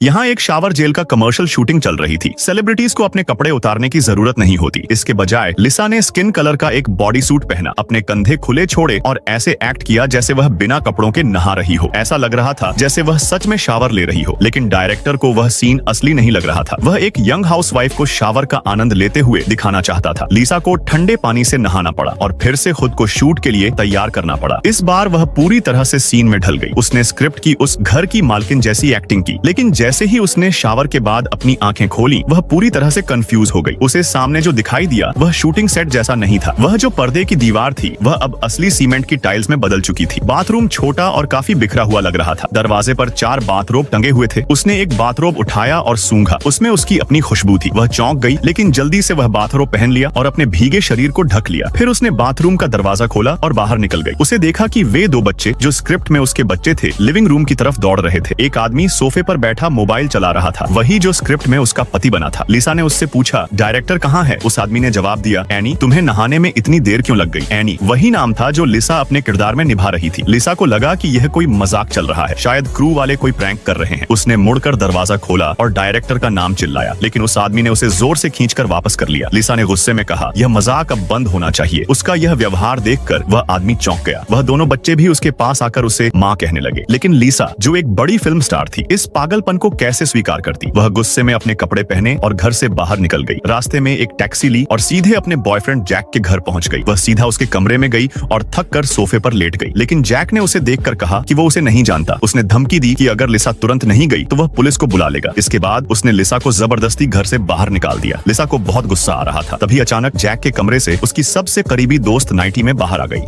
यहाँ एक shower gel का कमर्शियल शूटिंग चल रही थी। सेलिब्रिटीज को अपने कपड़े उतारने की जरूरत नहीं होती। इसके बजाय लिसा ने स्किन कलर का एक बॉडी सूट पहना, अपने कंधे खुले छोड़े और ऐसे एक्ट किया जैसे वह बिना कपड़ों के नहा रही हो। ऐसा लग रहा था जैसे वह सच में शावर ले रही हो। लेकिन डायरेक्टर को वह सीन असली नहीं लग रहा था। वह एक यंग हाउसवाइफ को शावर का आनंद लेते हुए दिखाना चाहता था। लिसा को ठंडे पानी से नहाना पड़ा और फिर से खुद को शूट के लिए तैयार करना पड़ा। इस बार वह पूरी तरह से सीन में ढल गई। उसने स्क्रिप्ट की उस घर की मालकिन जैसी एक्टिंग की, लेकिन जैसे ही उसने शावर के बाद अपनी आंखें खोली, वह पूरी तरह से कंफ्यूज हो गई। उसे सामने जो दिखाई दिया वह शूटिंग सेट जैसा नहीं था। वह जो पर्दे की दीवार थी वह अब असली सीमेंट की टाइल्स में बदल चुकी थी। बाथरूम छोटा और काफी बिखरा हुआ लग रहा था। दरवाजे पर 4 बाथरोब टंगे हुए थे। उसने एक बाथरोब उठाया और सूंघा। उसमें उसकी अपनी खुशबू थी। वह चौंक गई, लेकिन जल्दी से वह बाथरोब पहन लिया और अपने भीगे शरीर को ढक लिया। फिर उसने बाथरूम का दरवाजा खोला और बाहर निकल गई। उसे देखा कि वे 2 बच्चे जो स्क्रिप्ट में उसके बच्चे थे लिविंग रूम की तरफ दौड़ रहे थे। एक आदमी सोफे पर बैठा मोबाइल चला रहा था, वही जो स्क्रिप्ट में उसका पति बना था। लिसा ने उससे पूछा, डायरेक्टर कहाँ है? उस आदमी ने जवाब दिया, एनी, तुम्हें नहाने में इतनी देर क्यों लग गई? एनी वही नाम था जो लिसा अपने किरदार में निभा रही थी। लिसा को लगा कि यह कोई मजाक चल रहा है, शायद क्रू वाले कोई प्रैंक कर रहे हैं। उसने मुड़कर दरवाजा खोला और डायरेक्टर का नाम चिल्लाया, लेकिन उस आदमी ने उसे जोर से खींचकर वापस कर लिया। लिसा ने गुस्से में कहा, यह मजाक अब बंद होना चाहिए। उसका यह व्यवहार देखकर वह आदमी चौंक गया। वह दोनों बच्चे भी उसके पास आकर उसे माँ कहने लगे। लेकिन लिसा, जो एक बड़ी फिल्म स्टार थी, इस पागलपन को कैसे स्वीकार करती? वह गुस्से में अपने कपड़े पहने और घर से बाहर निकल गई। रास्ते में एक टैक्सी ली और सीधे अपने बॉयफ्रेंड जैक के घर पहुंच गई। वह सीधा उसके कमरे में गई और थक कर सोफे पर लेट गई। लेकिन जैक ने उसे देखकर कहा कि वो उसे नहीं जानता। उसने धमकी दी कि अगर लिसा तुरंत नहीं गई तो वह पुलिस को बुला लेगा। इसके बाद उसने लिसा को जबरदस्ती घर से बाहर निकाल दिया। लिसा को बहुत गुस्सा आ रहा था। तभी अचानक जैक के कमरे से उसकी सबसे करीबी दोस्त नाइटी में बाहर आ गई।